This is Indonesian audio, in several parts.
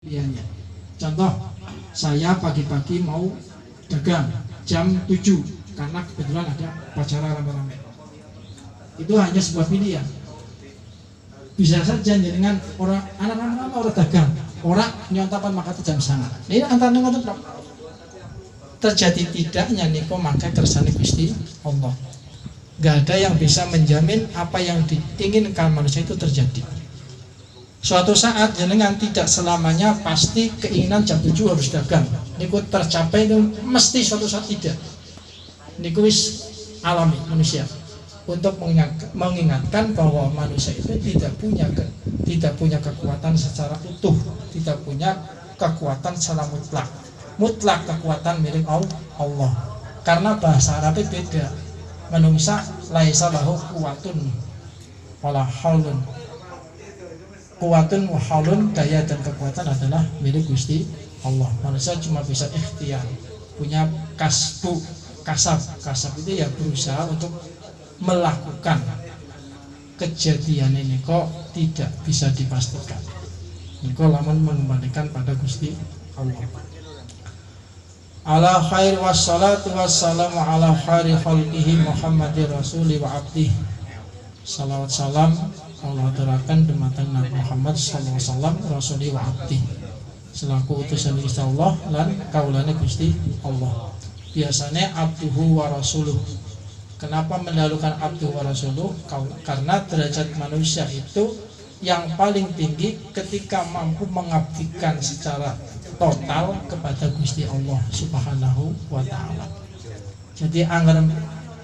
Ianya. Contoh, saya pagi-pagi mau dagang jam 7 karena kebetulan ada acara rame-rame. Itu hanya sebuah pilihan. Bisa saja dengan orang anak-anak orang dagang, orang nyontapan maka jam sangat. Ini antara ngoten terjadi tidaknya niko maka kersane Gusti Allah. Gak ada yang bisa menjamin apa yang diinginkan manusia itu terjadi. Suatu saat jenengan tidak selamanya pasti keinginan jam 7 harus dagang. Niku tercapai itu mesti suatu saat tidak. Niku wis alami manusia. Untuk mengingatkan bahwa manusia itu tidak punya kekuatan secara utuh, tidak punya kekuatan secara mutlak. Mutlak kekuatan milik Allah. Karena bahasa Arabnya beda. Manusia laisa lahu quwwatun wala haulun. Kuwatun wa haulun, daya dan kekuatan adalah milik Gusti Allah. Manusia cuma bisa ikhtiar, punya kasab itu ya berusaha untuk melakukan. Kejadian ini kok tidak bisa dipastikan. Ini kok lamun mengembalikan pada Gusti Allah. Ala khair wassalatu wassalamu ala khairi khalqihi Muhammadir rasuli wa abdih. Salawat salam Allah aturaken dumateng Nabi Muhammad sallallahu alaihi wasallam rasuli wa abdih. Selaku utusan Gusti Allah lan kaulane Gusti Allah. Biasanya abduhu wa rasuluh. Kenapa mendahulukan abduhu wa rasuluh? Karena derajat manusia itu yang paling tinggi ketika mampu mengabdikan secara total kepada Gusti Allah Subhanahu wa taala. Jadi anggaran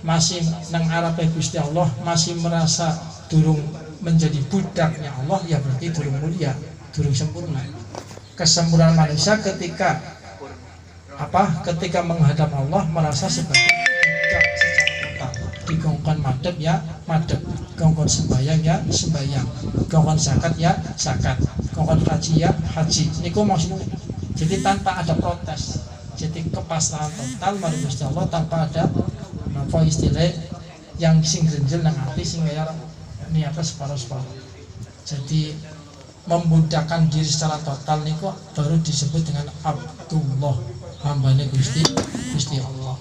masih nang arepe Gusti Allah, masih merasa durung menjadi budaknya Allah, ya berarti durung mulia, durung sempurna. Kesempurnaan manusia ketika menghadap Allah merasa sebagai budak secara total. Dikongkon madhep ya madhep, kongkon sembayang ya sembayang, kongkon zakat ya zakat, kongkon haji ya haji. Niku maksudnya. Jadi tanpa ada protes. Jadi kepasrahan total marang Gusti Allah tanpa ada apa istilah yang sing grenjel nang ati sing kaya niate separuh-separuh. Jadi membudakkan diri secara total niku baru disebut dengan Abdullah, hambane Gusti Allah.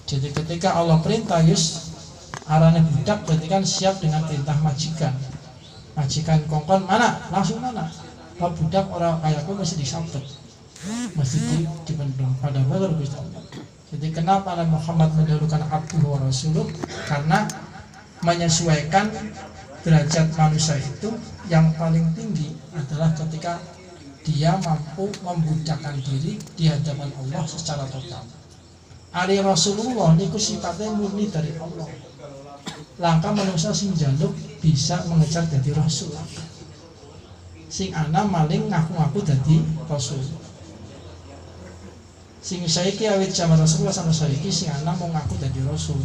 Jadi ketika Allah perintah yus arane budak berarti kan siap dengan perintah majikan. Majikan kongkon mana? Langsung mana? Kalau budak orang kayaku mesti disambut, mesti dipendung pada bagian Gusti Allah. Jadi kenapa Nabi Muhammad mendahulukan abduhu wa rasuluh? Karena menyesuaikan derajat manusia itu yang paling tinggi adalah ketika dia mampu membudakkan diri di hadapan Allah secara total. Ari Rasulullah niku sifatnya murni dari Allah. Langkah manusia sing jaluk bisa mengejar jadi rasul. Sing ana maling ngaku-ngaku jadi rasul. Sing saiki awit zaman Rasulullah sama saiki sing ana mau ngaku dadi rasul.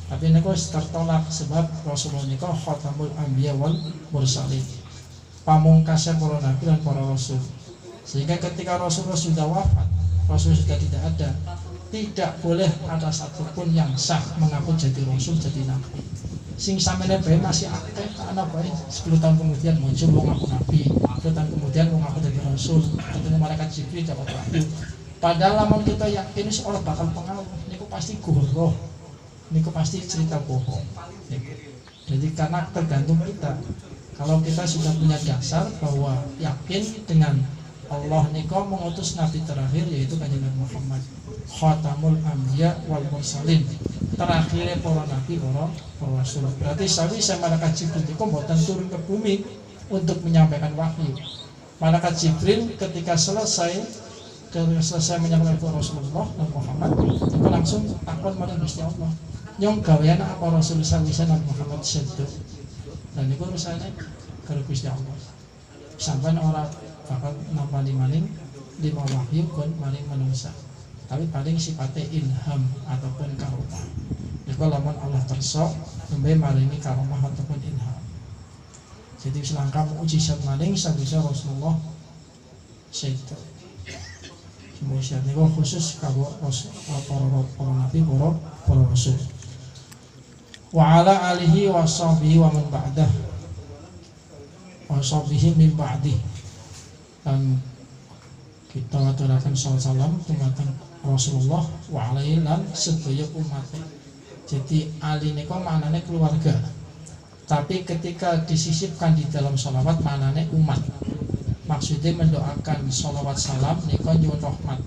Tapi niku tertolak sebab Rasulullah niku khatamul anbiya wal mursalin. Pamungkasnya para nabi dan para rasul. Sehingga ketika Rasulullah sudah wafat, Rasul sudah tidak ada, tidak boleh ada satupun yang sah mengaku jadi rasul, jadi nabi. Sing samene bae masih akeh ana bae 10 tahun kemudian muncul wong ngaku nabi, 10 tahun kemudian wong ngaku jadi rasul, ketemu malaikat Jibril dapat wahyu. Padahal lamun kita yakin seorang bakal pengaruh, niku pasti goroh, niku pasti cerita bohong. Jadi karena tergantung kita. Kalau kita sudah punya dasar bahwa yakin dengan Allah niku mengutus nabi terakhir yaitu Kanjeng Nabi Muhammad, khatamul anbiya wal mursalin, terakhirnya para nabi, para rasul. Berarti sawise malaikat Jibril niku mboten turun ke bumi untuk menyampaikan wahyu. Malaikat Jibril ketika selesai menyampaikan kepada Rasulullah dan Muhammad, itu langsung takon marang Gusti Allah. Nyong gawean apa Rasul sawise Nabi Muhammad sedo. Dan itu urusane karo Gusti Allah. Sampai orang bakal nampani maning lima wahyu kon maring manusia. Tapi paling sifatnya ilham ataupun karomah. Niku lamun Allah terso nembe maringi karomah ataupun ilham. Jadi selangkah mukjizat maring sawise Rasulullah sedo. Kemudian niku khusus kanggo para nabi, para rasul. Wa ala alihi wa sahbihi wa man ba'dah. Wa sahbihi min ba'di. Dan kita aturaken salam dumateng Rasulullah wa alaihi lan sedaya umat. Jadi ali nika maknane keluarga. Tapi ketika disisipkan di dalam sholawat maknane umat. Maksudnya mendoakan sholawat salam nika nyuwun rahmat.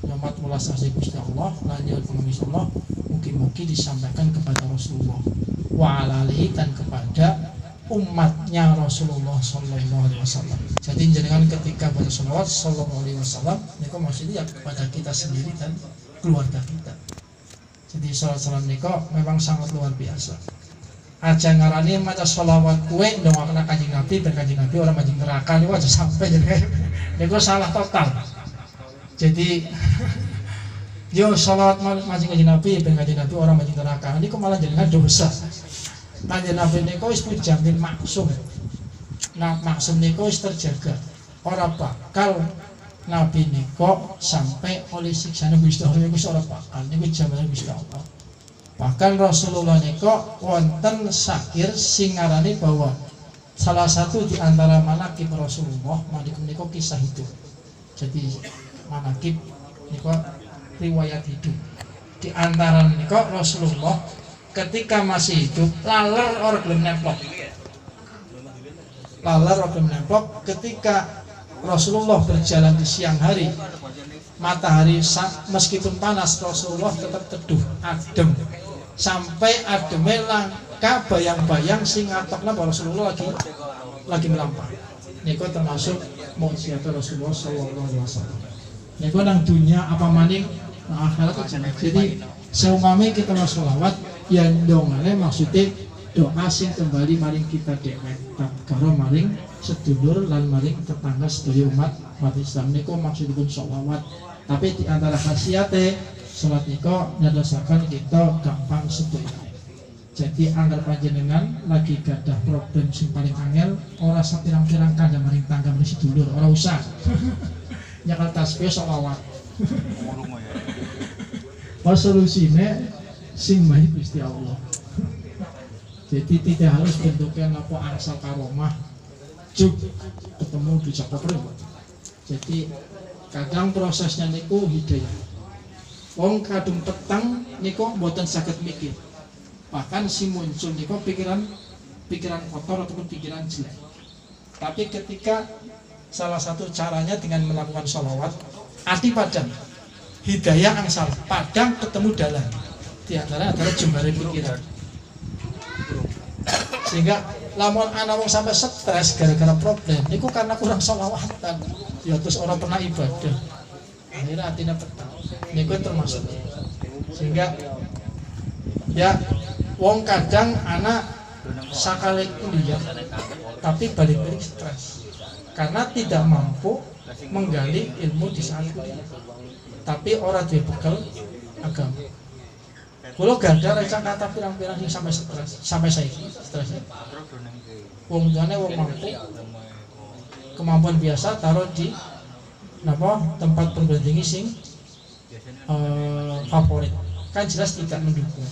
Rahmat mulas asih Gusti Allah lan nyuwun pengemis Allah mugi-mugi disampaikan kepada Rasulullah wa alihi dan kepada umatnya Rasulullah sallallahu alaihi wasallam. Jadi jenengan ketika baca sholawat sallallahu alaihi wasallam nika maksudnya ya kepada kita sendiri dan keluarga kita. Jadi sholawat salam nika memang sangat luar biasa. Aja ngarani maca sholawat kue ndongakna Kanjeng Nabi ben Kanjeng Nabi orang manjing neraka niku aja sampai jenenge niku salah total. Jadi yo sholawat manjing Kanjeng Nabi ben Kanjeng Nabi orang manjing neraka niku malah jenengan dosa. Kanjeng Nabi niku wis dijamin maksum. Nah, maksum niku wis terjaga. Ora bakal Nabi niku sampai oleh siksane Gusti Allah niku ora bakal. Niku jaminan Gusti Allah. Bahkan Rasulullah niku wonten sakir sing ngarani bahwa salah satu di antara manakib Rasulullah niku kisah hidup. Jadi manakib niku riwayat hidup. Di antara niku Rasulullah ketika masih hidup laler ora gelem nemplok. Laler ora gelem nemplok ketika Rasulullah berjalan di siang hari. Matahari meskipun panas Rasulullah tetap teduh, adem. Sampai ademe langka bayang-bayang sing ngatokna bahwa Rasulullah lagi melampah. Niku termasuk mukjizat Rasulullah sallallahu alaihi wasallam. Niku nang dunia apa maning nang akhirat. Jadi seumami kita sholawat yang dongane maksudnya doa sing kembali maring kita dewek karo maring sedulur lan maring tetangga sedaya umat Islam niku maksudipun sholawat. Tapi di antara khasiate salat niku ndadosaken kita gampang sedaya. Jadi anggar panjenengan lagi gadah problem sing paling angel ora sapirang-pirang kandha maring tangga maring sedulur, ora usah. Nyakal tasbih sholawat. Solusine sing mahi Gusti Allah. Jadi tidak harus bentuknya apa angsal karomah juk ketemu di Jakarta. Jadi kadang prosesnya niku hidayah. Wong kadung petang niku mboten saged mikir. Bahkan si muncul niku pikiran kotor ataupun pikiran jelek. Tapi ketika salah satu caranya dengan melakukan sholawat, ati padang, hidayah angsal, padang ketemu dalan. Di antara adalah jembare pikiran. Sehingga lamun ana wong sampai stres gara-gara problem niku karena kurang sholawatan. Ya terus orang pernah ibadah. Akhirnya hatinya petang. Niku termasuk. Sehingga ya wong kadang anak sakale kuliah tapi balik-balik stres karena tidak mampu menggali ilmu di saat kuliah. Tapi orang duwe bekal agama. Kalau gak ada rencana kata pirang-pirang yang sampai stres, sampai saiki stresnya. Wong tuane wong mampu, kemampuan biasa taruh di tempat perguruan sing favorit, kan jelas tidak mendukung.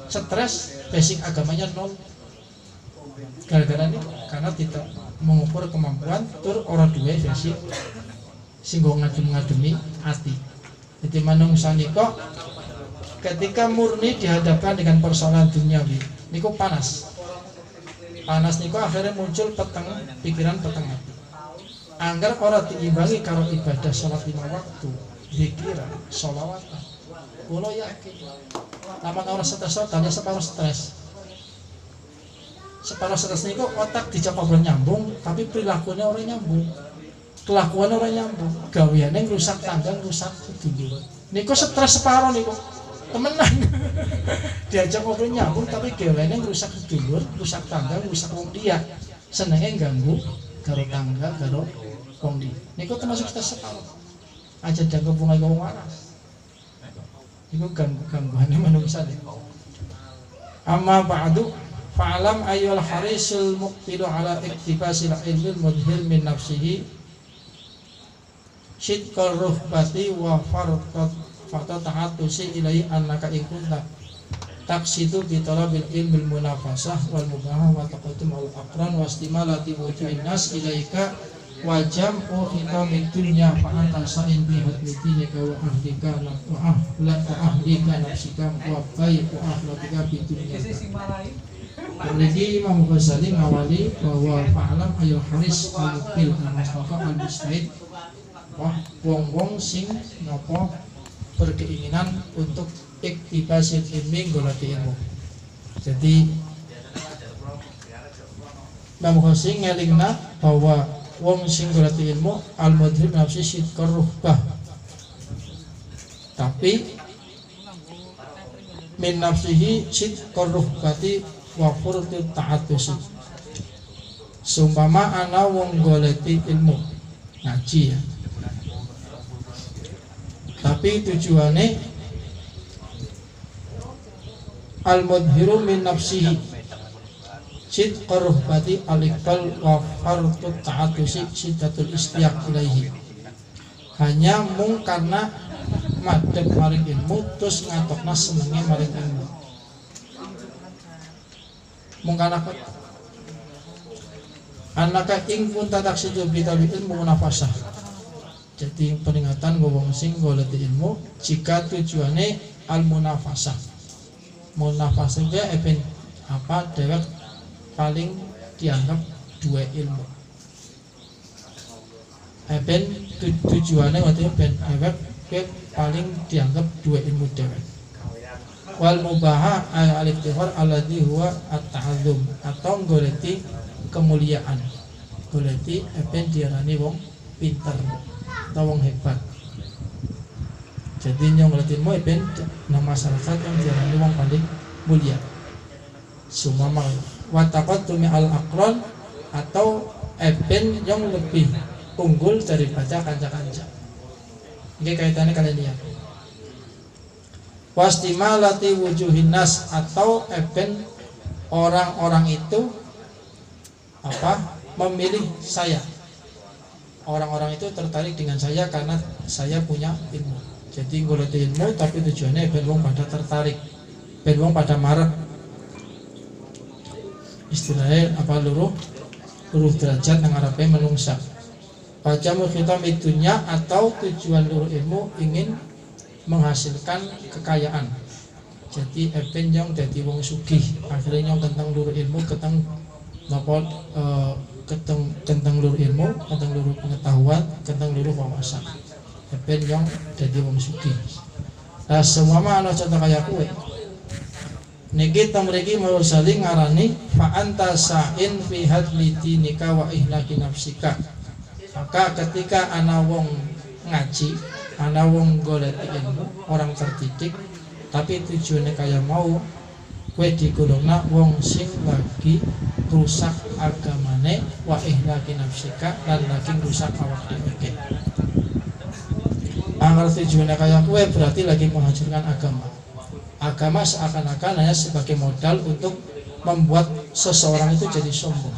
Stres, basic agamanya nol. Gara-gara ini karena tidak mengukur kemampuan, tur orang dua basic singgung ngadem-ngademi hati. Jadi manungsa niko ketika murni dihadapkan dengan persoalan duniawi niku panas niku akhirnya muncul peteng pikiran peteng hati. Anggar orang diimbangi karo ibadah sholat 5 waktu, zikiran, sholawatan. Kulo yakin lamun orang stres tanya separuh stres niku otak dijak obrol nyambung tapi perilakunya orang nyambung, kelakuan orang nyambung, gaweane ngrusak tangga, ngrusak sedulur. Niku stres separuh niku temenan. Diajak ngobrol nyambung tapi gaweane ngrusak sedulur, rusak tangga, rusak wong liya. Senenge ganggu karo tangga, karo wong liya. Niku termasuk stres separuh. Aja dianggap wong wong waras. Niku gangguane manungsa. Amma ba'du fa'alam ayyul harisul muqtidu ala iktibasil ilmil mudhir min nafsihi syidqal ruhbati wa farqat ta'atusi ilai annaka ikunta taksidu bitalabil ilmil munafasah wal mubahah wa taqatum al aqran wa istimalati wujuhin nas ilaika wajam khitamid dunya fa anta sa'in bi hadlidinika wa ahlika wa ahlika nafsika wa bai'u akhlaqika bi dunya. Memiliki Imam Ghazali ngawali bahwa fa'alam ayul haris al-muqbil al-mustafa al-mustahid wong-wong sing napa berkeinginan untuk iktibasil ilmi golati ilmu. Jadi Imam Ghazali ngelingna bahwa wong sing golati ilmu al-mudhib nafsi sidqar ruhbah, tapi min nafsihi sidqar ruhbati wa furtu ta'atusi. Sumpama ana wong goleti ilmu ngaji ya, tapi tujuane al-mudhiru min nafsihi sidqar ruhbati al-iqbal wa furtu ta'atusi sidatul istiyaq ilaihi, hanya mung karena madhep maring ilmu terus ngatokna senenge maring ilmu. Mungkana anaka ing pun tatak situ bitawi ilmu munafasah. Jadi peringatan wong sing goleti ilmu jika tujuane al munafasah. Munafasah itu eben apa dewek paling dianggap dua ilmu. Eben tujuane waktu ben dewek paling dianggap dua ilmu dewek. Wal mubaha al-iktifar alladhi huwa at-ta'azzum, atau goleti kemuliaan. Goleti eben diarani wong pinter atau wong hebat. Jadi yang goleti ilmu eben nama masyarakat yang diarani wong paling mulia. Sumama wa taqaddumi al-aqran, atau eben yang lebih unggul daripada kanca-kanca. Ini kaitannya kalian lihat. Wastimalati wujuhin nas, atau eben orang-orang itu apa memilih saya. Orang-orang itu tertarik dengan saya karena saya punya ilmu. Jadi goleti ilmu tapi tujuannya ben wong pada tertarik, ben wong pada marek. Istilahnya apa luruh derajat nang arepe menungsa. Wajamul khitam itunya, atau tujuan luruh ilmu ingin menghasilkan kekayaan. Jadi eben yang dadi wong sugih, akhirnya yang tentang luruh ilmu keteng napa keteng luruh ilmu, keteng luruh pengetahuan, keteng luruh wawasan. Eben yang dadi wong sugih. Nah semua ana contoh kaya kuwe. Niki tamriki mawsali ngarani fa anta sa'in fi hadli dinika wa ihlaki nafsika. Maka ketika ana wong ngaji, ana wong goleti ilmu, orang terdidik, tapi tujuannya kaya mau kowe digolongna wong sing lagi rusak agamane wa ihlaki nafsika, lan lagi rusak awak dhewe. Angger tujuannya kaya kowe berarti lagi menghancurkan agama. Agama seakan-akan hanya sebagai modal untuk membuat seseorang itu jadi sombong.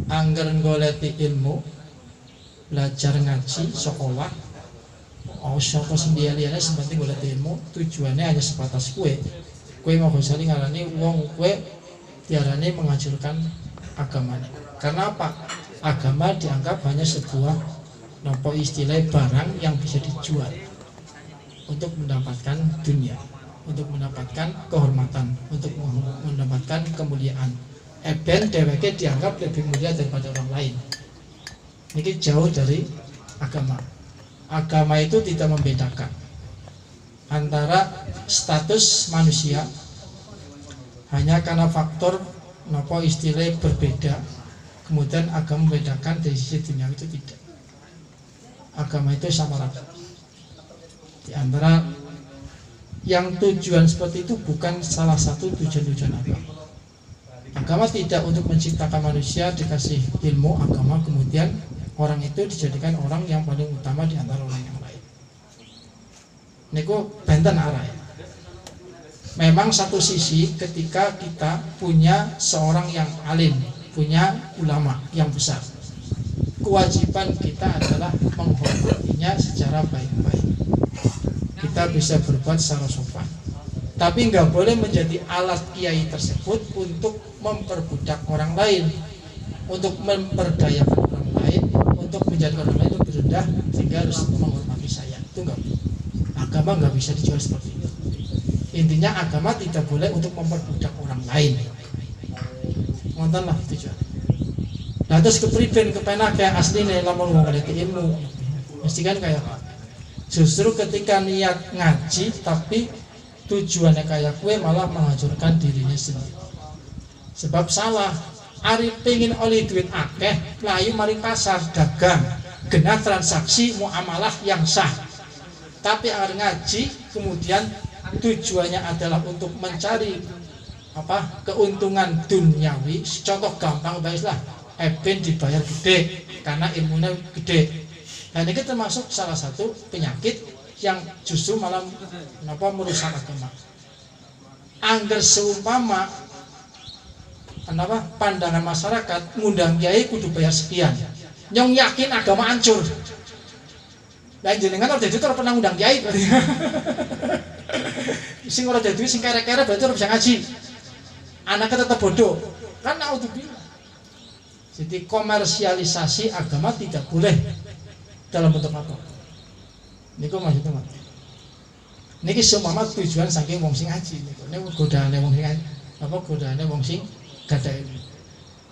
Angger goleti ilmu, belajar ngaji, sekolah, saka sendiri-liyane sepenting goleti ilmu, tujuannya hanya sebatas kue mau Ghazali ngarani wong kue diarani menghancurkan agamanya. Karena apa? Agama dianggap hanya sebuah nopo istilah barang yang bisa dijual untuk mendapatkan dunia, untuk mendapatkan kehormatan, untuk mendapatkan kemuliaan. Eben dheweke dianggap lebih mulia daripada orang lain. Ini jauh dari agama. Agama itu tidak membedakan antara status manusia hanya karena faktor nopo istilah berbeda. Kemudian agama membedakan dari sisi dunia, itu tidak. Agama itu sama rata. Di antara yang tujuan seperti itu bukan salah satu tujuan agama. Agama tidak untuk menciptakan manusia dikasih ilmu agama kemudian orang itu dijadikan orang yang paling utama di antara orang yang lain. Niku benten arah. Memang satu sisi ketika kita punya seorang yang alim, punya ulama yang besar, kewajiban kita adalah menghormatinya secara baik-baik. Kita bisa berbuat secara sopan, tapi nggak boleh menjadi alat kiai tersebut untuk memperbudak orang lain, untuk memperdayakan orang lain, untuk menjadikan orang lain lebih rendah sehingga harus menghormati saya. Itu enggak. Agama nggak bisa dijual seperti itu. Intinya agama tidak boleh untuk memperbudak orang lain. Ngonten lah tujuan. Nah terus kepriben kepenak kayak aslinya lamun mengerti ilmu. Mesti kan kayak justru ketika niat ngaji tapi tujuannya kayak kue malah menghancurkan dirinya sendiri. Sebab salah. Ari pengen oleh duit akeh, layu mari pasar dagang, genah transaksi muamalah yang sah. Tapi ari ngaji kemudian tujuannya adalah untuk mencari keuntungan duniawi. Contoh gampang baiklah, eben dibayar gede karena ilmunya gede. Dan ini termasuk salah satu penyakit yang justru malah merusak agama. Angger seumpama pandangan masyarakat ngundang kiai kudu bayar sekian, nyong yakin agama hancur. Lah jenengan ora dadi pernah ngundang kiai berarti. Sing ora dadi sing kere-kere berarti ora bisa ngaji. Anaknya tetap bodoh. Kan naudzubillah. Jadi komersialisasi agama tidak boleh dalam bentuk apa. Niku maksudnya Mas. Niki seumpama tujuan saking wong sing ngaji niku. Niku godaane wong sing godaane wong sing gada ilmu.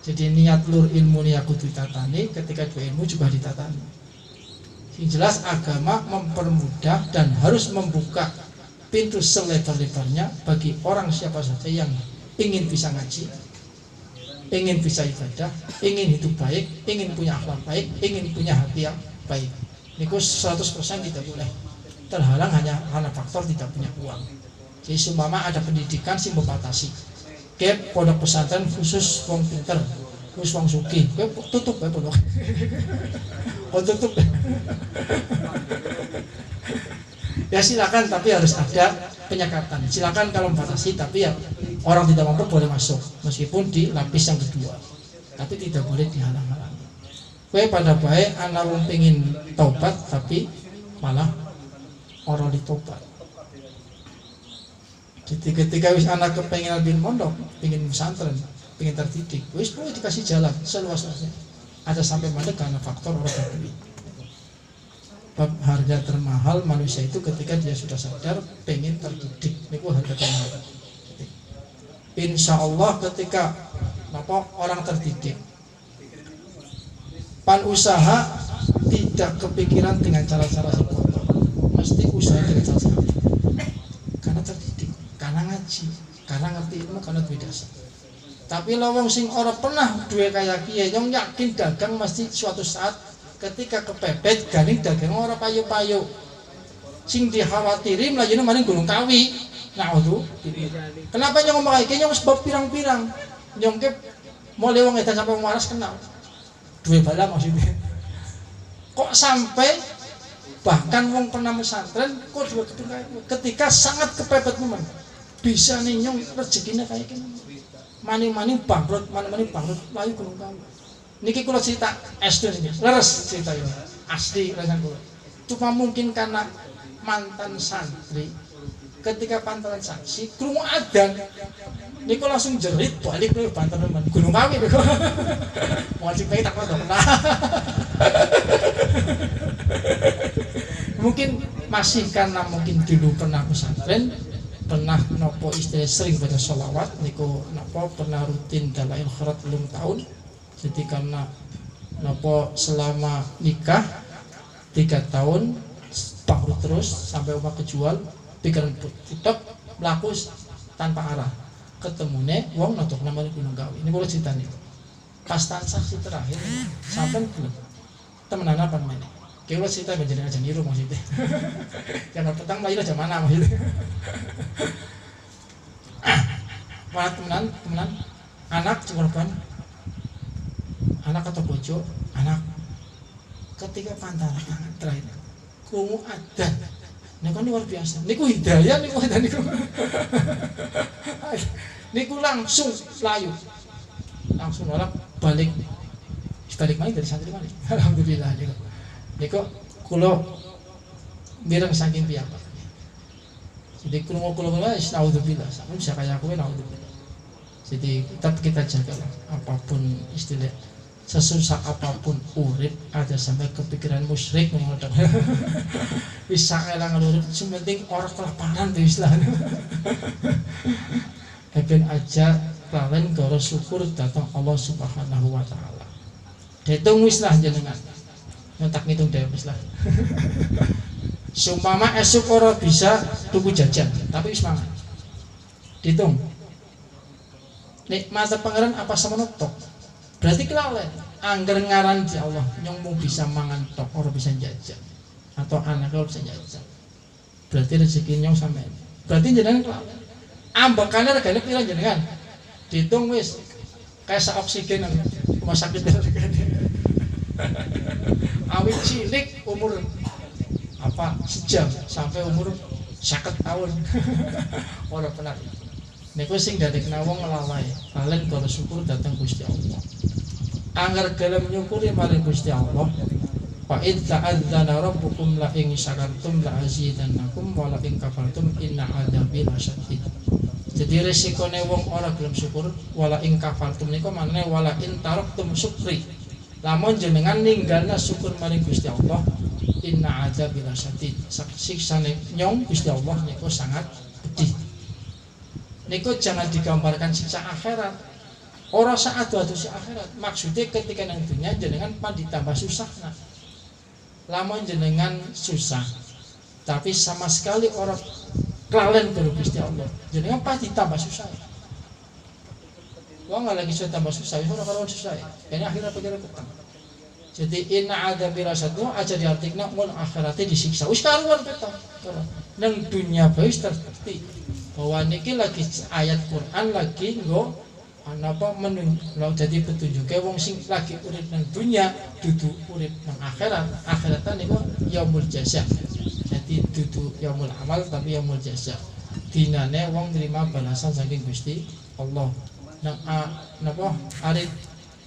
Jadi niat lur ilmu ni aku ditatani, ketika dua ilmu juga ditatani. Yang jelas agama mempermudah dan harus membuka pintu selebar-lebarnya bagi orang siapa saja yang ingin bisa ngaji, ingin bisa ibadah, ingin hidup baik, ingin punya akhlak baik, ingin punya hati yang baik. Niku 100% tidak boleh terhalang hanya karena faktor tidak punya uang. Jadi seumpama ada pendidikan sih membatasi. Kayak pondok pesantren khusus wong pinter, khusus wong sugih, tutup ya pondok. Oh tutup. Ya silakan, tapi harus ada penyekatan. Silakan kalau membatasi, tapi ya orang tidak mampu boleh masuk, meskipun di lapis yang kedua. Tapi tidak boleh dihalang-halangi. Kue pada baik anak wong pengin taubat, tapi malah orang ditobat. Jadi ketika wis anak kepengen bin mondok, pengen pesantren, pengen terdidik, wis boleh dikasih jalan seluas-luasnya. Ada sampai mana karena faktor orang berduit. Bab harga termahal manusia itu ketika dia sudah sadar pengen terdidik, niku harga termahal. Insya Allah ketika orang terdidik, pan usaha tidak kepikiran dengan cara-cara seperti mesti usaha dengan cara karena terdidik. Karena ngaji, karena ngerti ilmu, karena duwe dasar. Tapi lawang sing ora pernah duwe kaya kiye, yang yakin dagang mesti suatu saat ketika kepepet ganing dagang ora payu-payu. Sing dikhawatiri mlajune maring Gunung Kawi. Nah, itu. Kenapa nyong ngomong iki nyong sebab pirang-pirang. Nyong ke mulai wong edan sampai waras kenal. Duwe bala maksudnya. Kok sampai bahkan wong pernah pesantren kok dua ketika sangat kepepet momen. Bisa nih nyong rezekinya kayak gini, maning-maning bangkrut, maning-maning bangkrut, layu Gunung Kawi. Niki kula cerita SD niki, leres cerita ini, asli resan kula. Cuma mungkin karena mantan santri, ketika pantauan saksi, krungu adzan, niku langsung jerit balik ke Banten teman Gunung Kawi niku. Mau sing tak pernah. Mungkin masih karena mungkin dulu pernah pesantren, pernah nopo istilah sering baca sholawat, niku nopo pernah rutin dalail khairat 6 tahun. Jadi karena nopo selama nikah 3 tahun bangkrut terus sampai rumah kejual, pikiran tetap melaku tanpa arah. Ketemune wong notok namanya Gunung Kawi. Ini boleh cerita nih. Pas transaksi terakhir sampai belum temenan apa namanya? Kalau cerita menjadi aja niru maksudnya. Jangan petang lahir aja mana maksudnya. Wah temenan anak korban, anak atau bojo, anak. Ketika pantaran tangan terakhir, kumu ada. Niku luar biasa. Niku hidayah, niku ada niku. Niku langsung layu, langsung malah balik mana dari santri mana. Alhamdulillah niku. Niku kulo mireng saking piyambak. Jadi kulo wis naudzubillah, sampeyan bisa kaya aku naudzubillah. Jadi tetap kita jagalah apapun istilah sesusah apapun urip aja sampai kepikiran musyrik ngono. Bisa ngelang urip penting orang kelaparan di Islam. Ben aja kalian goro syukur datang Allah Subhanahu wa taala. Ditung wis lah jenengan. Nyentak ngitung dhewe wis lah. Sumpama esuk ora bisa tuku jajan, tapi wis mangan. Ditung. Nikmat pangeran apa semono tok. Berarti kelalen angger ngaran di Allah nyong mau bisa mangan tok ora bisa jajan atau anak ora bisa jajan. Berarti rezeki nyong sampean. Berarti jenengan kelalen. Ambekane regane pira jenengan? Ditung wis kayak oksigen rumah sakit awit cilik umur apa sejam sampai umur 50 tahun ora pernah. Niku sing dadekna wong ngelawai kalian kalau syukur datang Gusti Allah. Angger gelem nyukuri maring Gusti Allah. Fa id ta'adzana rabbukum la in syakartum la azidannakum wa la in kafartum inna adzabi lasyadid. Jadi resikone wong ora gelem syukur wala ing kafartum niku manane wala in taraktum syukri. Lamun jenengan ninggalna syukur maring Gusti Allah, inna adzabi lasyadid. Siksane nyong Gusti Allah niku sangat pedih. Niku jangan digambarkan siksa akhirat. Ora saat adu si akhirat. Maksudnya ketika nang dunia jenengan pan ditambah susah. Nah, lamun jenengan susah, tapi sama sekali orang kelalen karo Gusti Allah. Jenengan pasti tambah susah. Wong lagi sudah tambah susah, ora karo susah. Ini akhirat pikir ketang. Jadi inna adzabi lasyadid aja diartikna mun akhiratnya disiksa. Wis karuan ketang. Nang dunia bae terbukti bahwa niki lagi ayat Quran lagi nggo apa menunjuk jadi petunjuke wong sing lagi urip nang dunia dudu urip nang akhirat. Akhiratan niku yaumul jaza. Jadi dudu yaumul amal tapi yaumul jaza. Dinane wong nerima balasan saking Gusti Allah. Nang napa arep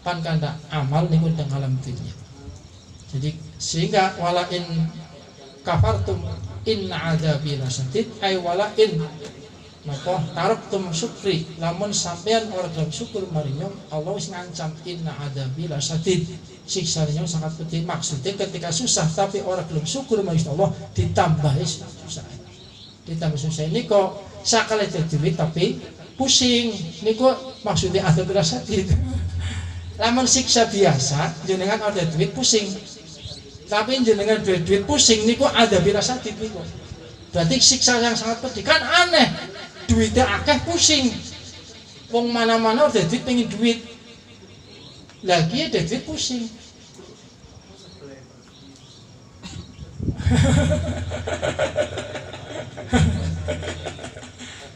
pan kanda amal niku teng alam dunia. Jadi sehingga wala in kafartum inna adzabi lasyadid ay wala in napa taraktum syukri lamun sampean ora gelem syukur maring Allah wis ngancam inna adzabi lasyadid siksanya sangat pedih. Maksudnya ketika susah tapi ora gelem syukur maring Allah ditambah susah. Ditambah susah ini kok sakale duit tapi pusing niku maksudnya adzabi lasyadid. Lamun siksa biasa jenengan ada duit pusing. Tapi jenengan duit pusing niku adzabi lasyadid niku. Berarti siksa yang sangat pedih. Kan aneh. Duitnya akeh pusing. Wong mana-mana udah duit pengen duit. Lagi ada duit pusing.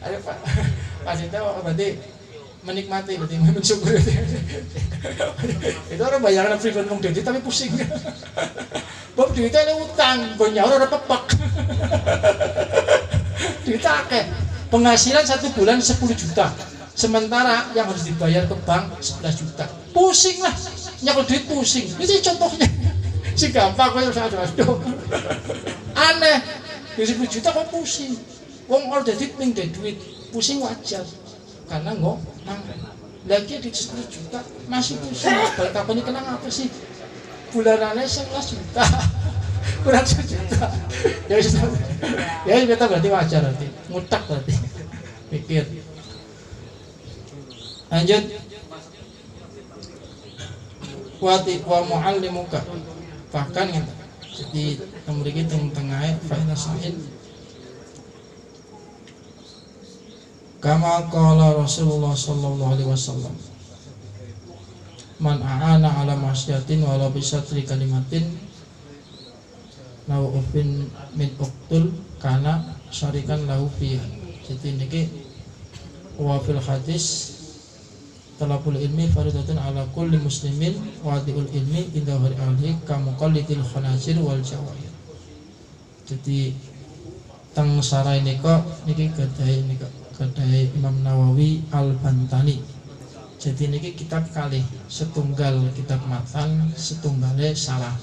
Ayo Pak. Pas itu berarti menikmati berarti mensyukuri. Itu orang bayaran pribadi wong duit tapi pusing. Bob duitnya ini utang, gue nyaur ada pepak. Duitnya akeh. Penghasilan 1 bulan 10 juta. Sementara yang harus dibayar ke bank 11 juta. Pusing lah. Nyakul duit pusing. Itu contohnya. Si gampang kok harus aduh. Aneh. 10 juta kok pusing. Wong ora dadi pengen duit. Pusing wajar. Karena nggak nangkep. Lagi di 10 juta masih pusing. Balik kapan ini kenang apa sih? Bulanannya 11 juta. Kurang 1 juta. Ya kita berarti wajar berarti. Ngutak berarti. Pikir. Lanjut. Wa muallimuka. Bahkan jadi memiliki tengah-tengah fa'ina sahid. Kama qala Rasulullah sallallahu alaihi wasallam. Man a'ana ala masyatin walau bisatri kalimatin lau ufin min uqtul kana syarikan lahu fiha. Jadi niki wa fil hadis talabul ilmi faridatun ala kulli muslimin wa diul ilmi inda hari ahli kamuqallidil khanazir wal jawahir. Jadi teng sarai nika niki gadai Imam Nawawi Al-Bantani. Jadi niki kitab kalih setunggal kitab matan setunggale salah.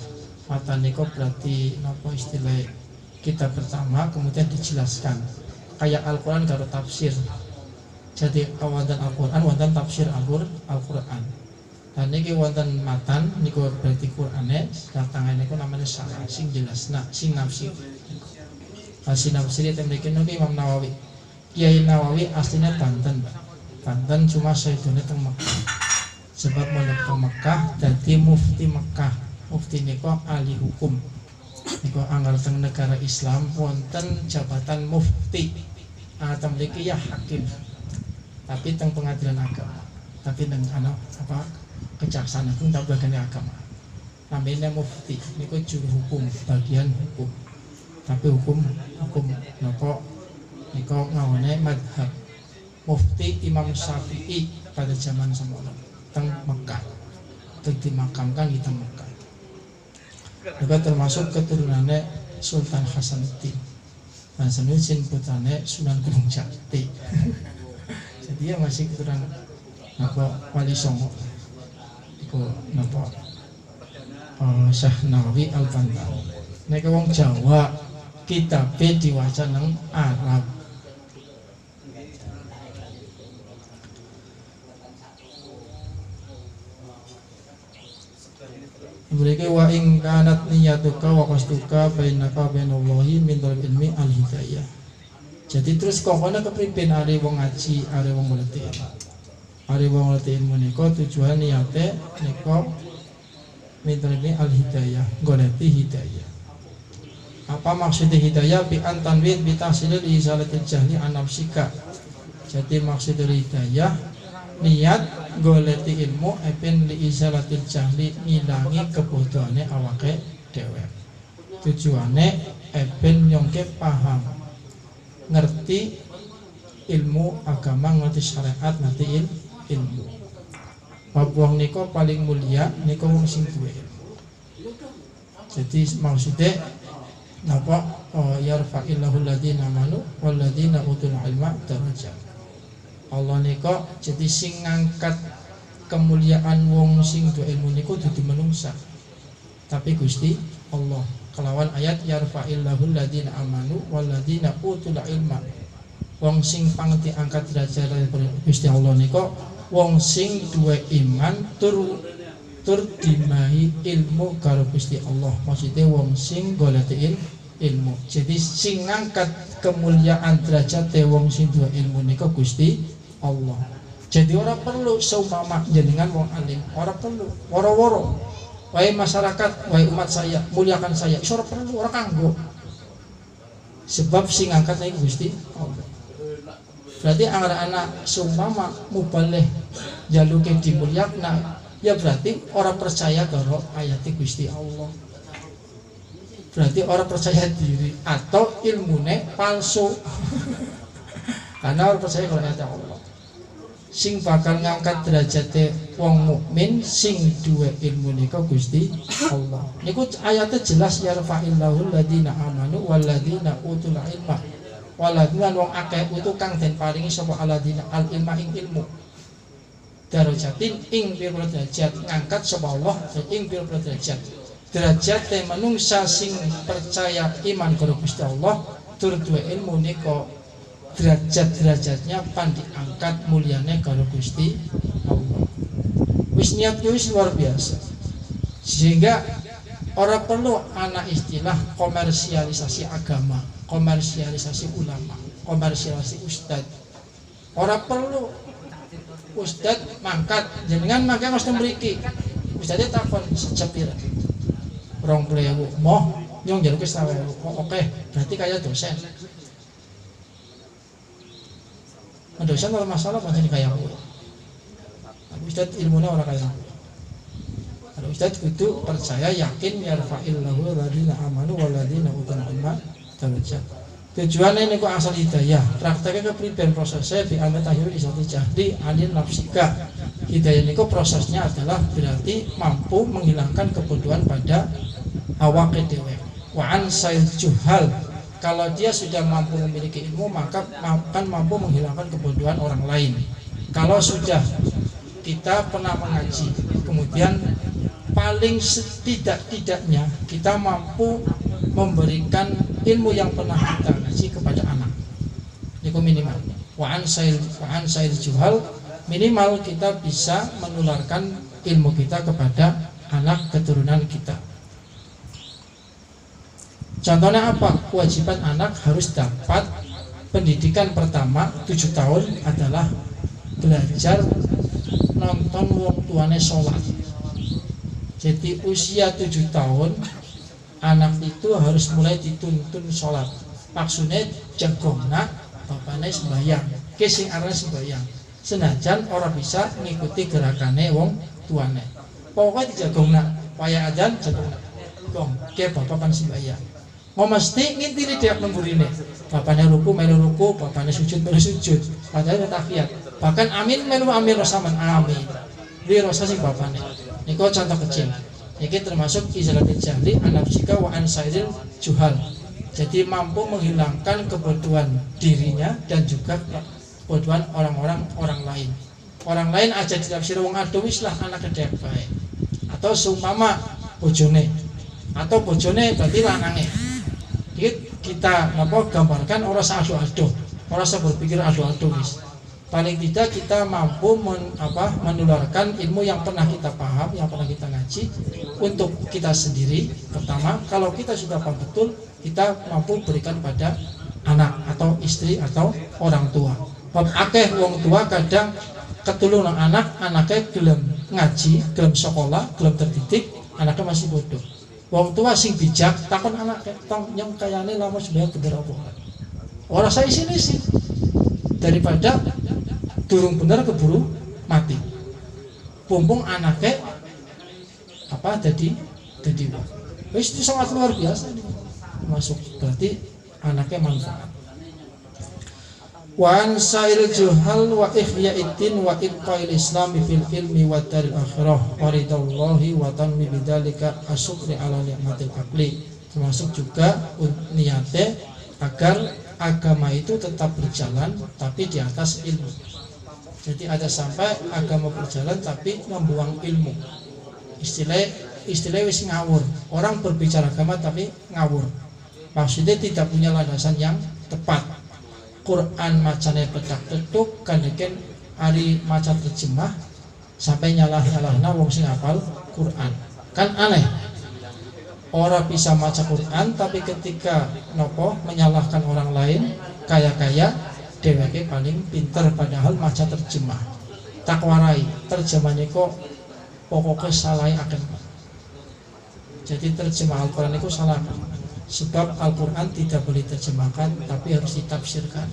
Matan niku berarti napa istilah kitab pertama kemudian dijelaskan kayak Al-Quran karo tafsir. Jadi awadan Al-Quran wadan tafsir Al-Quran. Dan niki wonten matan niku berarti Qur'ane datangan niku namanya salah sing jelasna sing nafsi. Sing nafsi itu mriki niku Imam Nawawi. Kiai Nawawi aslinya Banten, Pak. Banten cuma sayyidone teng Mekah. Sebab mondok teng Mekah dadi mufti Mekah. Mufti niku ahli hukum. Niku anggal teng negara Islam wonten jabatan mufti. Atau mriki ya hakim. Tapi teng pengadilan agama. Tapi teng kejaksaan agung tak bagian agama. Namanya mufti. Niku juru hukum, bagian hukum. Tapi hukum napa niku ngawane madhab. Mufti Imam Syafi'i pada zaman semono teng Mekah. Teng dimakamkan di teng Mekah. Juga termasuk keturunannya Sultan Hasanuddin. Hasanuddin putrane Sunan Gunung Jati. Jadi dia masih keturunan Wali Songo. Iku napa Syekh Nawawi Al-Bantani. Nek wong Jawa kitabe diwaca nang Arab. Mereka wa ing kanat niyatuka wa qastuka bainaka bainallahi min talab ilmi al-hidayah. Jadi terus kokone kepriben are wong ngaji, are wong ngerti. Are wong ngerti ilmu nika tujuan niate nika min talab ilmi al-hidayah, goleti hidayah. Apa maksudnya hidayah? Bi antanwin bi tahsilil izalatil jahli an nafsika. Jadi maksudnya hidayah niat goleti ilmu epen li izalatil jahli ngilangi kebodohane awake dhewe. Tujuane epen nyongke paham ngerti ilmu agama, ngerti syariat, ngerti ilmu. Bab wong nika paling mulia nika wong sing duwe ilmu. Jadi maksudnya napa yarfa'illahu alladziina amanu wal ladziina utul ilma darajat. Allah nika jadi sing ngangkat kemuliaan wong sing duwe ilmu niku dudu menungsa. Tapi Gusti Allah kelawan ayat yarfa'illahu alladziina amanu wal ladziina utul ilma. Wong sing pangti angkat derajat Gusti Allah nika wong sing duwe iman tur dimahi ilmu karo Gusti Allah. Maksudnya wong sing goleti ilmu. Jadi sing ngangkat kemuliaan derajat wong sing duwe ilmu nika Gusti Allah. Jadi orang perlu seumpama jenengan wong alim, orang perlu woro-woro. Wahai masyarakat, wahai umat saya, muliakan saya. Ora perlu, ora kanggo. Sebab sing ngangkat nika Gusti Allah. Berarti anak-anak seumpama mubalih jaluke dimulyakna, ya berarti orang percaya karo ayat Gusti Allah. Berarti orang percaya diri atau ilmune palsu. Karena orang percaya karo ayat Allah. Sing bakal ngangkat derajate wong mukmin sing duwe ilmu nika Gusti Allah. Niku ayatnya jelas yarfa'illahu alladziina amanu wal ladziina utul ilma. Waladziina wong akeh utu kang den paringi sapa alladzina al ilma ing ilmu. Darajatin ing pira derajat ngangkat sapa Allah ing pira derajat. Derajat manungsa sing percaya iman karo Gusti Allah tur duwe ilmu nika derajat-derajatnya pan diangkat muliane karo Gusti Allah. Wis niat wis luar biasa. Sehingga orang perlu anak istilah komersialisasi agama, komersialisasi ulama, komersialisasi ustad. Orang perlu ustad mangkat jenengan mangkat mesti mriki. Ustadnya takon sejapira. 20.000 moh nyong jaluke 20.000. Oh, oke, berarti kayak dosen. Dosen kalau masalah macam kayak aku. Ustad ilmunya orang kayak aku. Kalau Ustad itu percaya yakin yarfa'illahu alladziina amanu wal ladziina utul ilma darajat. Tujuannya niku asal hidayah. Prakteknya kepriben prosesnya bi amat tahir isati jahdi anil nafsika. Hidayah niku prosesnya adalah berarti mampu menghilangkan kebodohan pada awake dhewe. Wa an sail juhal. Kalau dia sudah mampu memiliki ilmu maka akan mampu menghilangkan kebodohan orang lain. Kalau sudah kita pernah mengaji, kemudian paling setidak-tidaknya kita mampu memberikan ilmu yang pernah kita ngaji kepada anak. Itu minimal. Wa an sail juhal, minimal kita bisa menularkan ilmu kita kepada anak keturunan kita. Contohnya apa? Kewajiban anak harus dapat pendidikan pertama 7 tahun adalah belajar nonton wong tuane sholat. Jadi usia 7 tahun anak itu harus mulai dituntun sholat. Maksudnya jagongna bapaknya sembahyang, kesing arah sembahyang. Senajan orang bisa mengikuti gerakannya wong tuane. Pokoknya dijagongna, paya adan jagongna. Gong, ke bapak pan sembahyang. Mau mesti ngintili dia nemburine. Bapaknya ruku melu ruku, bapaknya sujud melu sujud. Padahal tahiyat. Bahkan amin melu amin rosaman amin. Di rosa sing bapaknya. Niko contoh kecil. Ini termasuk izalatul jahli anafsika wa ansairil juhal. Jadi mampu menghilangkan kebodohan dirinya dan juga kebodohan orang lain. Orang lain aja ditafsir wong ado wis lah anak gedhe bae. Atau seumpama bojone. Atau bojone berarti lanange. Kita gambarkan orang ado-ado, orang berpikir ado-ado wis. Paling tidak kita mampu menularkan ilmu yang pernah kita paham, yang pernah kita ngaji untuk kita sendiri. Pertama, kalau kita sudah paham betul, kita mampu berikan pada anak atau istri atau orang tua. Akeh wong tua kadang ketulungan anaknya gelem ngaji, gelem sekolah, gelem terdidik, anaknya masih bodoh. Wong tua sing bijak takon anak tong nyong kayane lama sebenarnya bener apa. Ora saya sini sih daripada durung bener keburu mati. Pumpung anaknya jadi wong. Wis itu sangat luar biasa nih. Masuk berarti anaknya manfaat. Wa ansail juhal wa ihya'idin wa ibqa'il islami fil ilmi wa daril akhirah wa ridallahi wa tanmi bidzalika asyukri ala ni'matil aqli. Termasuk juga niatnya agar agama itu tetap berjalan tapi di atas ilmu. Jadi ada sampai agama berjalan tapi membuang ilmu. Istilah wis ngawur. Orang berbicara agama tapi ngawur. Maksudnya tidak punya landasan yang tepat. Quran macane petak tetuk kaneken ari maca terjemah sampai nyalah-nyalahna wong sing hafal Quran. Kan aneh. Orang bisa maca Quran tapi ketika menyalahkan orang lain kaya-kaya dheweke paling pinter padahal maca terjemah. Tak warai terjemahnya kok pokoknya salah akan. Jadi terjemah Al-Quran itu salah. Sebab Al-Quran tidak boleh terjemahkan tapi harus ditafsirkan.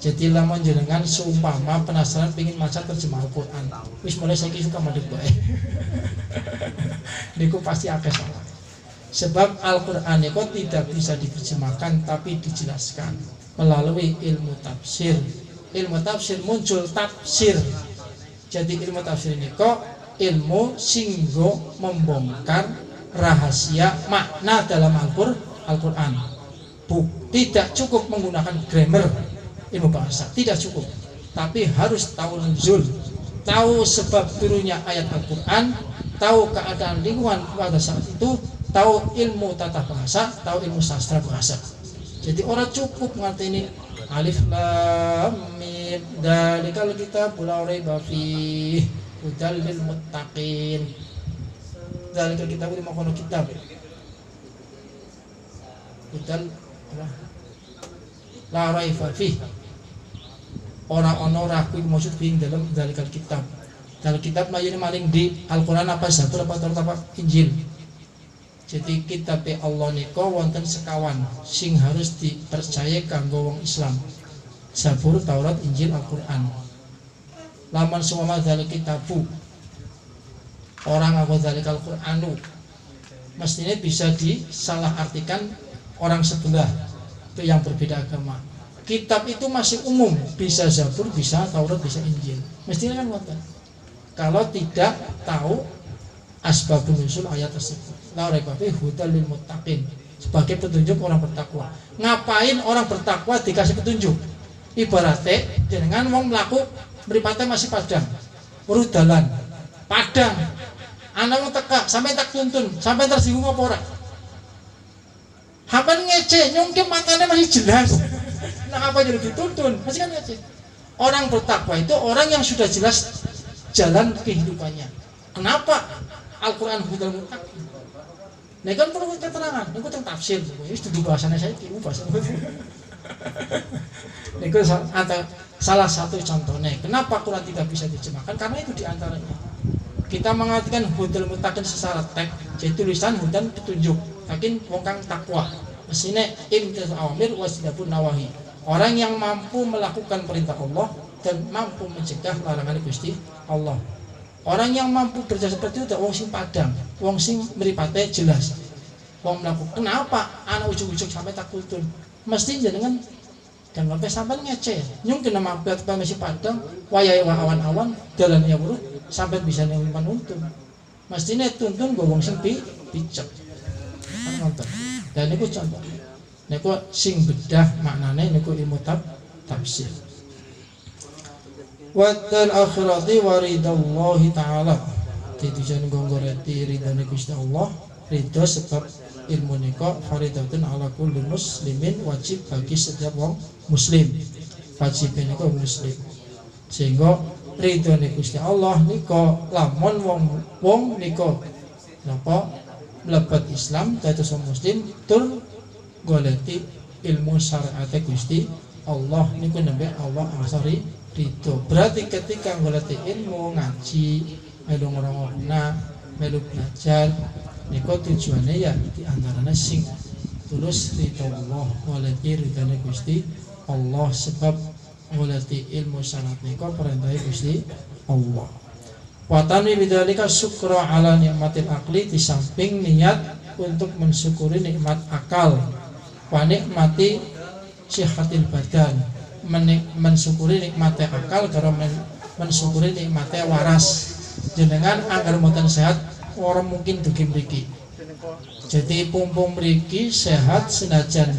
Jadi lamun jenengan seumpama penasaran pengen maca terjemah Al-Quran, wis mulai saiki suka madhep bae. Niku pasti akeh salah. Sebab Al-Quran itu tidak bisa diterjemahkan tapi dijelaskan melalui ilmu tafsir. Ilmu tafsir muncul tafsir. Jadi ilmu tafsir ini kok ilmu singgo membongkar rahasia makna dalam Al-Quran. Tidak cukup menggunakan grammar ilmu bahasa, tidak cukup. Tapi harus tahu nuzul, tahu sebab turunnya ayat Al-Quran, tahu keadaan lingkungan pada saat itu, tahu ilmu tata bahasa, tahu ilmu sastra bahasa. Jadi orang cukup ngerti ini alif lam mim dzalikal kitabul la raiba fihi hudal lil muttaqin. Dzalikal kitabul maqala kitab. Hudal la raiba fihi. Orang-orang raku maksud fihi dalam dzalikal kitab. Dalam kitab mayune maling di Al-Quran apa Zabur apa Taurat apa Injil. Jadi kitab Allah nika wonten sekawan sing harus dipercaya kanggo wong Islam. Zabur, Taurat, Injil, Al-Quran. Laman sumama dzalik kitabu. Orang apa dzalik Al-Quranu. Mestinya bisa disalahartikan orang sebelah itu yang berbeda agama. Kitab itu masih umum, bisa Zabur, bisa Taurat, bisa Injil. Mestinya kan wonten. Kalau tidak tahu asbabun nuzul ayat tersebut. La raiba fihi hudal lil muttaqin. Sebagai petunjuk orang bertakwa. Ngapain orang bertakwa dikasih petunjuk? Ibaratnya dengan wong mlaku mripate masih padang. Weruh dalan. Padang. Ana wong teka, sampai tak tuntun, sampai tersinggung apa ora? Hapan ngece, nyongke matanya masih jelas. Nah apa jadi dituntun? Masih kan ngece. Orang bertakwa itu orang yang sudah jelas jalan kehidupannya. Kenapa Al-Quran hudal muttaqin? Nah kan perlu keterangan, ini kan tafsir, ini studi bahasanya saya kira bahasa. Ini salah satu contohnya. Kenapa Quran tidak bisa diterjemahkan? Karena itu diantaranya. Kita mengartikan hudal muttaqin secara teks, jadi tulisan hudan petunjuk, takin wong kang takwa. Mesine imtithal awamir wasdabun nawahi. Orang yang mampu melakukan perintah Allah dan mampu mencegah larangan Gusti Allah. Orang yang mampu kerja seperti itu wong sing padang, wong sing mripate jelas. Wong melakukan. Kenapa anak ujuk-ujuk sampai tak kultun? Mesti jenengan dan sampai sampai ngece. Nyung kena mampet masih padang, wayahe awan-awan, dalan ya buruk sampai bisa nyimpan untung. Mestine tuntun go wong sing picek. Kan nonton. Dan niku contoh. Niku sing bedah maknane niku ilmu tafsir. Wa dal akhirati waridallahi ta'ala. Tujuan gonggoreti ridane Gusti Allah, ridho sebab ilmu nika faridatun ala kulli muslimin, wajib bagi setiap wong muslim. Wajib nika muslim. Sehingga ridhone Gusti Allah nika lamun wong nika napa mlebet Islam dados muslim tur goleti ilmu syariat Gusti Allah niku nembe Allah asari ridho. Berarti ketika goleti ilmu ngaji melu ngrungokna melu belajar niku tujuane ya diantaranya sing tulus ridho Allah goleti ridhone Gusti Allah sebab goleti ilmu syariat niku perintah Gusti Allah. Watani bidzalika syukra ala nikmatil akli, di samping niat untuk mensyukuri nikmat akal, wa nikmati sihatil badan, mensyukuri nikmatnya akal karo mensyukuri nikmatnya waras. Jenengan agar mboten sehat orang mungkin dugi mriki. Jadi pumpung mriki sehat senajan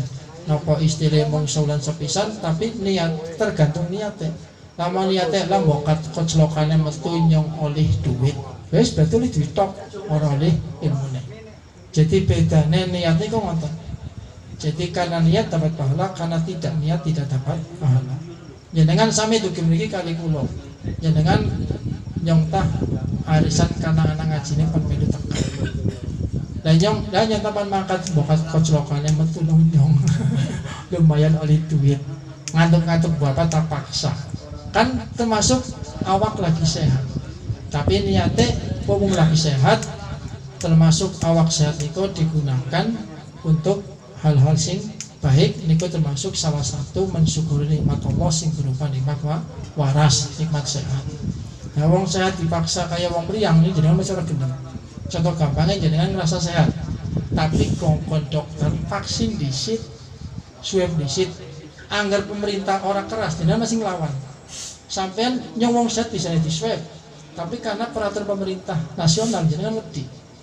napa istilah mung saulan sepisan, tapi niat tergantung niatnya. Lama niatnya lah bokat kecelakannya metu nyong oleh duit, wes betul itu tok orang oleh ilmunya. Jadi bedanya niatnya kok ngonten. Jadi karena niat dapat pahala, karena tidak niat tidak dapat pahala. Jenengan sami dugi mriki kali kula. Jenengan nyong tah arisan karena anak ngaji ini pun melu tekan. Dan nyong tapan mangkat bokat kecelakannya metu nyong lumayan oleh duit. Ngantuk-ngantuk bapak tak paksa. Kan termasuk awak lagi sehat, tapi niatnya pomong lagi sehat, termasuk awak sehat itu digunakan untuk hal-hal sing baik. Niku termasuk salah satu mensyukuri nikmat Allah sing berupa nikmat waras, nikmat sehat. Nah, wong sehat dipaksa kayak wong priang ini jenengan masih ora gendeng. Contoh gampangnya jenengan ngerasa sehat, tapi kongkon dokter vaksin disit, swab disit, anggar pemerintah orang keras, jenengan masih ngelawan. Sampean nyong set bisa di swab, tapi karena peraturan pemerintah nasional jenengan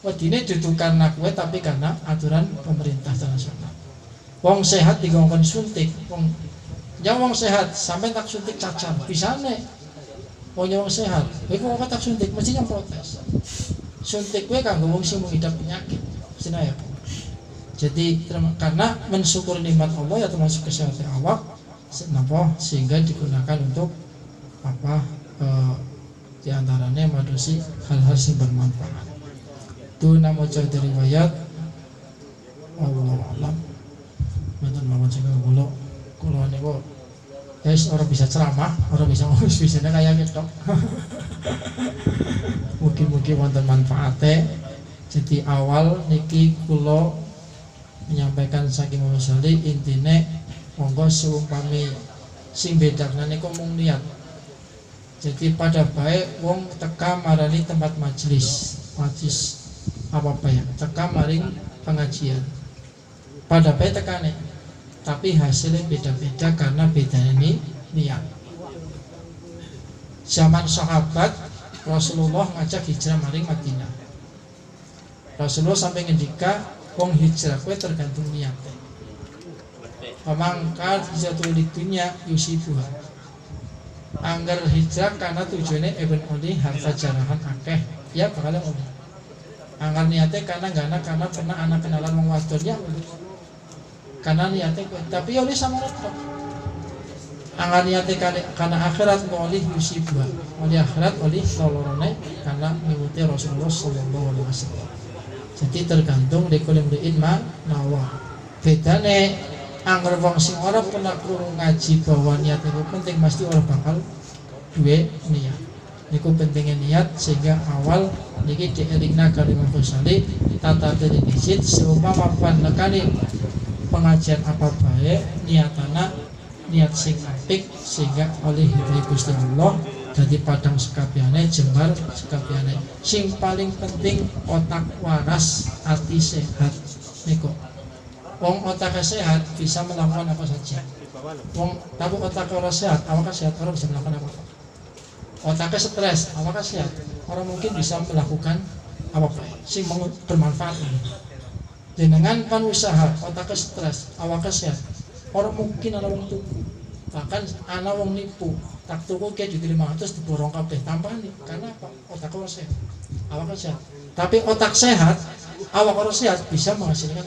wedine dudu karena kue, tapi karena aturan pemerintah nasional. Wong sehat digongkon suntik, wong sehat sampai tak suntik cacar, bisa nih. Wong sehat, kok tak suntik mesti yang protes. Suntik kue kanggo wong sing mengidap penyakit, sini ya. Jadi karena mensyukur nikmat Allah ya termasuk kesehatan awak, sehingga digunakan untuk diantaranya madosi hal-hal yang bermanfaat. Itu nama dari riwayat Allah alam. Mantan mawon juga kalau ini kok guys orang bisa ceramah, orang bisa ngomong bisanya kayak gitu. Mungkin wonten manfaatnya. Jadi awal niki kulo menyampaikan saking Sali intine monggo seumpami sing bedakna niku mung niat. Jadi pada baik wong teka marani tempat majlis apa ya teka maring pengajian pada baik tekane, tapi hasilnya beda-beda karena bedanya ini niat. Zaman sahabat Rasulullah ngajak hijrah maring Madinah. Rasulullah sampai ngendika wong hijrah kue tergantung niatnya. Pamangkat hijatul dunya yusibuha. Anggar hijrah karena tujuannya eben oli harta jarahan akeh ya bakal oli. Anggar niatnya karena pernah anak kenalan wong wadon ya oli. Karena niatnya tapi oli sama rata. angan niate kana akhirat oleh musibah oleh akhirat oleh lolorone karena ngikuti Rasulullah sallallahu alaihi wasallam. Jadi tergantung likulli imri'in ma nawa. Bedane angger wong sing ora pernah krungu ngaji bahwa niat itu penting, mesti ora bakal duwe niat. Niku pentingnya niat sehingga awal niki dielingna kali Imam Ghazali tata terdisit seumpama panekane pengajian apa baik niatana niat sing apik sehingga oleh hidayah Gusti Allah dadi padang sekabiane jembar sekabiane. Sing paling penting otak waras, hati sehat. Niku wong otak sehat bisa melakukan apa saja. Wong tapi otak ora sehat, awak sehat ora bisa melakukan apa-apa. Otaknya stres, awak sehat, orang mungkin bisa melakukan apa-apa sing bermanfaat. Jenengan pan usaha, otaknya stres, awak sehat, orang mungkin ana wong tuku, bahkan ana wong nipu, tak tuku kayak juta 500 diborong kabeh tampani, karena apa? Otaknya ora sehat, awak sehat. Tapi otak sehat, awak ora sehat bisa menghasilkan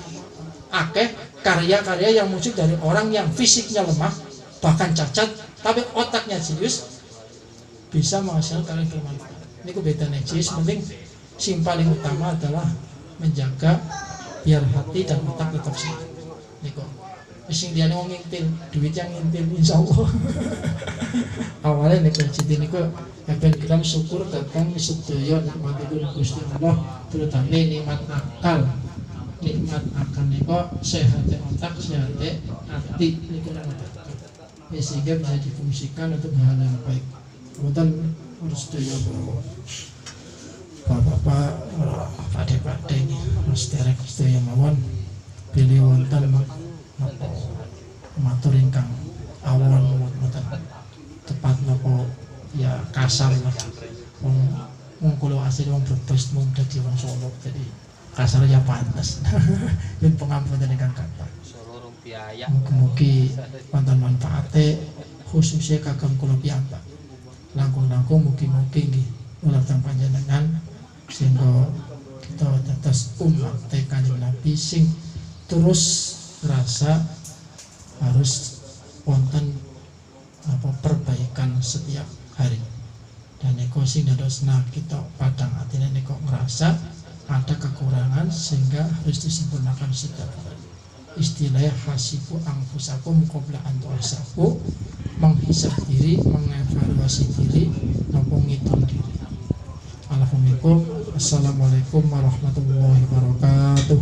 akeh karya-karya yang muncul dari orang yang fisiknya lemah, bahkan cacat, tapi otaknya jenius, bisa menghasilkan karya bermanfaat. Ini beda najis. Penting yang paling utama adalah menjaga biar hati dan otak tetap sehat. Niku sing liyane wong ngintil, duit yang ngintil insyaallah. Awalnya niku jadi niku ben kita syukur datang sedaya nikmatipun Gusti Allah, terutama nikmat akal. Nikmat akal niku sehat otak, sehat hati niku sehingga bisa difungsikan untuk hal yang baik. Kemudian harus daya bapak-bapak, pade-pade ini harus derek sedaya mawon pilih wonten matur ingkang awon wonten tepat napa ya kasar lah. Wong kula asli wong Brebes mung dadi wong Solo jadi kasar ya pantes. Yen pengampunan ingkang kathah. Mugi-mugi wonten manfaate khususnya kagem kula piyambak. Langkung-langkung mugi-mugi nggih ulatang panjenengan sehingga kita dados umat Kanjeng Nabi sing terus rasa harus wonten apa perbaikan setiap hari. Dan niku sing dadosna kita padang atine niku ngerasa ada kekurangan sehingga harus disempurnakan setiap hari. Istilahnya hasibu anfusakum qabla an tuhsabu, menghisab diri, mengevaluasi diri, napa ngitung diri. Assalamualaikum warahmatullahi wabarakatuh.